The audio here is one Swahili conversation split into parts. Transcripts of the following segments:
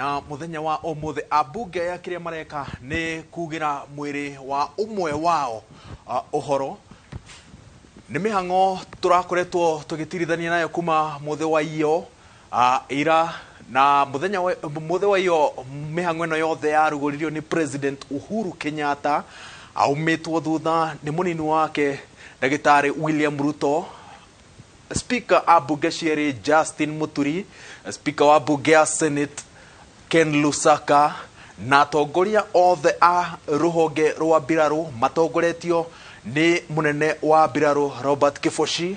na muthenya wa omuthe ambunge ya kiria mareka ni kugira mwiri wa umwe wao uhoro ni mihango turakoretwo tugitirithania nayo kuma muthe wa iyo ira na muthe wa iyo mihango ino yothe yaruguririo ni President Uhuru Kenyatta aumitwo thutha ni munini wake Dagitari William Ruto, Speaker abunge cieri Justin Muturi, Speaker wa bunge ya Senate Ken Lusaka, na atongoria othe a ruhonge rwa mbiraru matongoretio ni munene wa mbiraru Robert Kifoshi,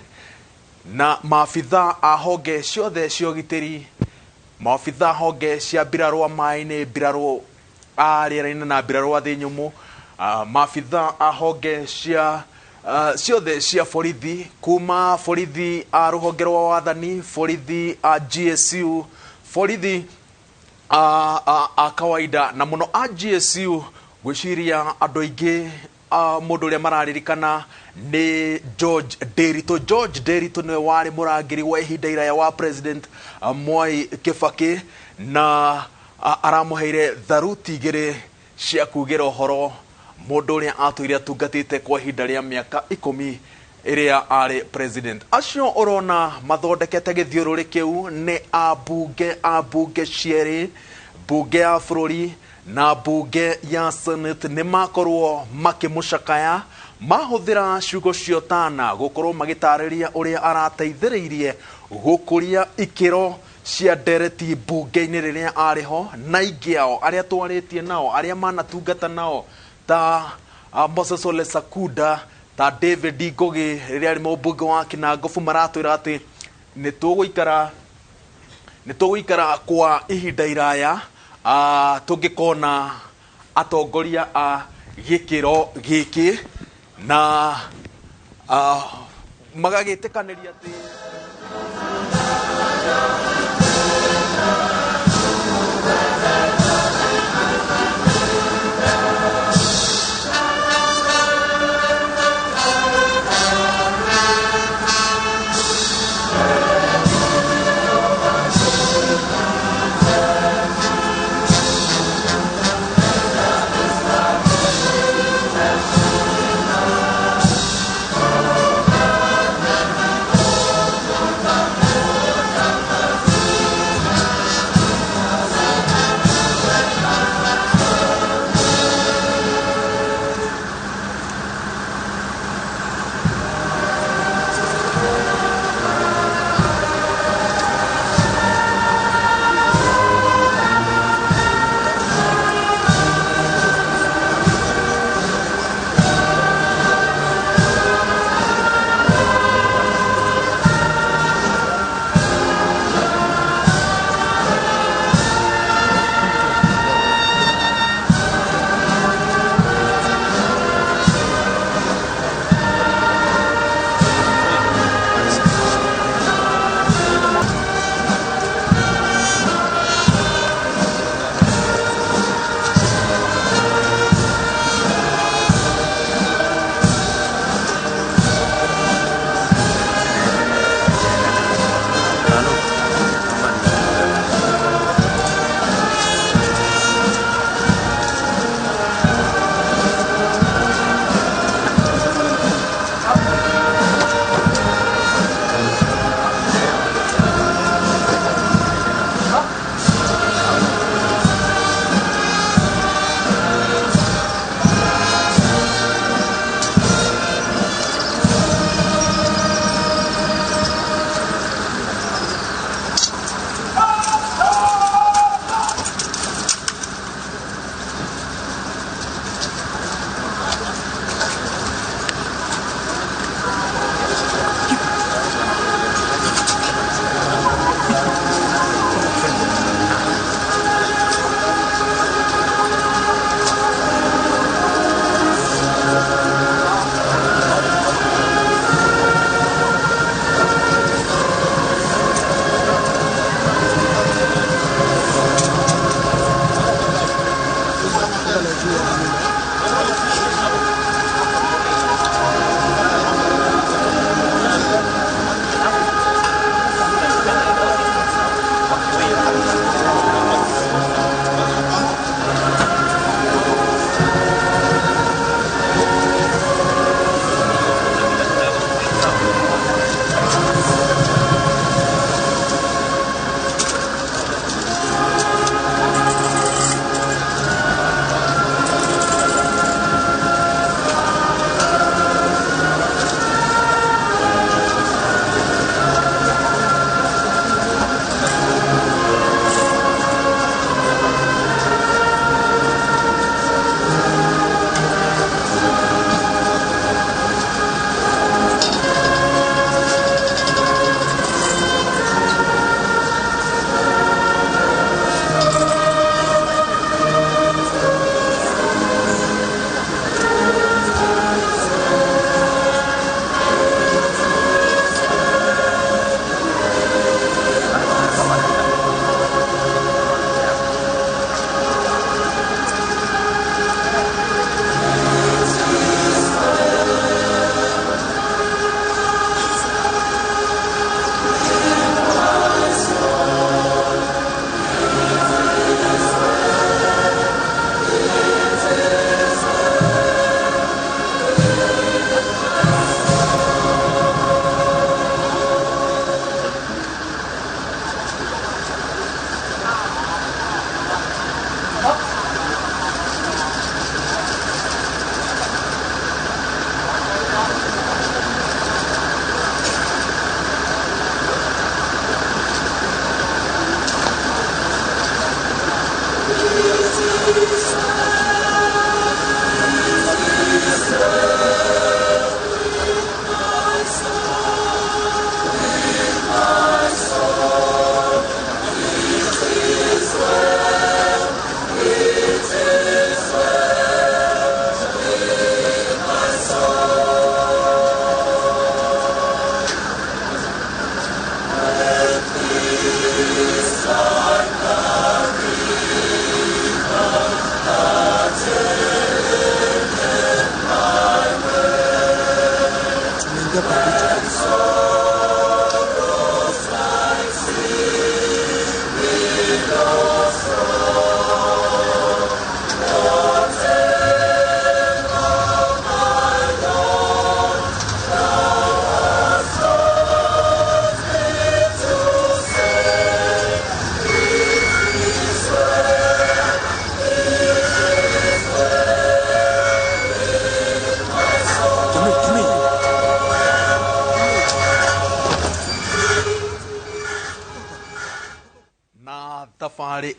na maafitha a honge ciothe cia ũgitĩri, maafitha honge cia mbiraru a maĩ-inĩ, mbiraru a rĩera-inĩ na mbiraru a thĩ nyũmũ, maafitha a honge cia ciothe cia borithi, kuma borithi a ruhonge rwa wathani, borithi a GSU, borithi a kawaida, na muno a GSU gwiciria andu aingi mundu uria mararirikana ni George Derito ni wari murangiri wa ihinda iraya wa President Mwai Kibaki, na aramuheire tharuti igiri cia kugira uhoro mundu uria atuire atungatite kwa ihinda ria miaka 10 iria ari president. Acio urona mathondekete githiururi kiu ni abunge cieri, bunge ya bururi na bunge ya Senate ni makorwo makimucakaya, mahuthira ciugo ciotana gukorwo magitariria uria arateithiririe gukuria ikiro cia ndereti bunge-ini riria ariho, na ingiao aria twaritie nao, aria manatungata nao ta Moses Ole Sakuda, ta David Ngogi riria ari mubunge wa Kinangofu, maratwira ati ni tugikara kwa ihinda iraya tungikona atongoria a gikiro giki, na magagitikaniria ati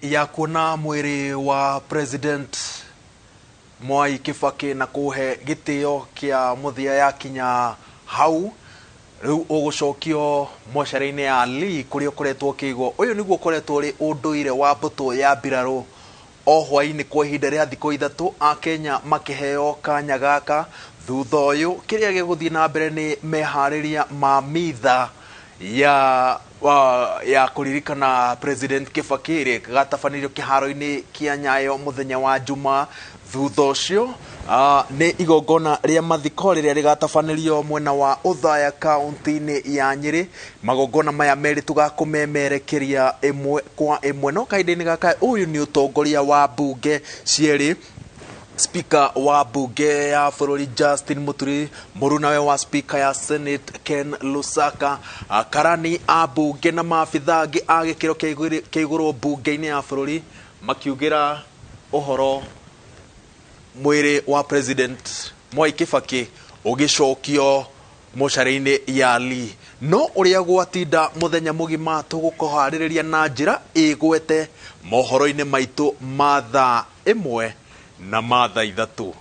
ya kuona mwiri wa President Mwai Kibaki na kuhe gitio kia muthia ya kinya hau riu ugucokio mosharaine ya Ali kuria koretwo kigo uyu niguo koretwo ri unduire wa mbuto ya mbiraru o hwaini kwa ihinda ria thikũ ithatu a Kenya makiheo kanya gaka thutha uyu kiria giguthii na mbere ni mehariria ma mitha ya kuririkana President Kibaki ri gatabanĩrio kiharo-ini kia Nyayo muthenya wa Juma. Thutha ucio ni igongona ria mathiko riria rigatabanĩrio mwena wa Uthaya kaunti-ini ya Nyeri. Magongona maya meri tugakumemerekeria imwe kwa imwe no kahinda-ini gaka uyu ni utongoria wa mbunge cieri. Speaker wa mbunge ya bururi Justin Muturi, murunawe wa speaker ya Senate Ken Lusaka, karani a mbunge na maabitha angi a gikiro kia iguru mbunge-ini ya bururi makiugira uhoro mwiri wa President Mwai Kibaki ugicokio mosharaine ya Ali. No uria gwatinda muthenya mugima tugukuhaririria na njira igwete mohoro-ini maitu ma thaa imwe na ma thaa ithatu.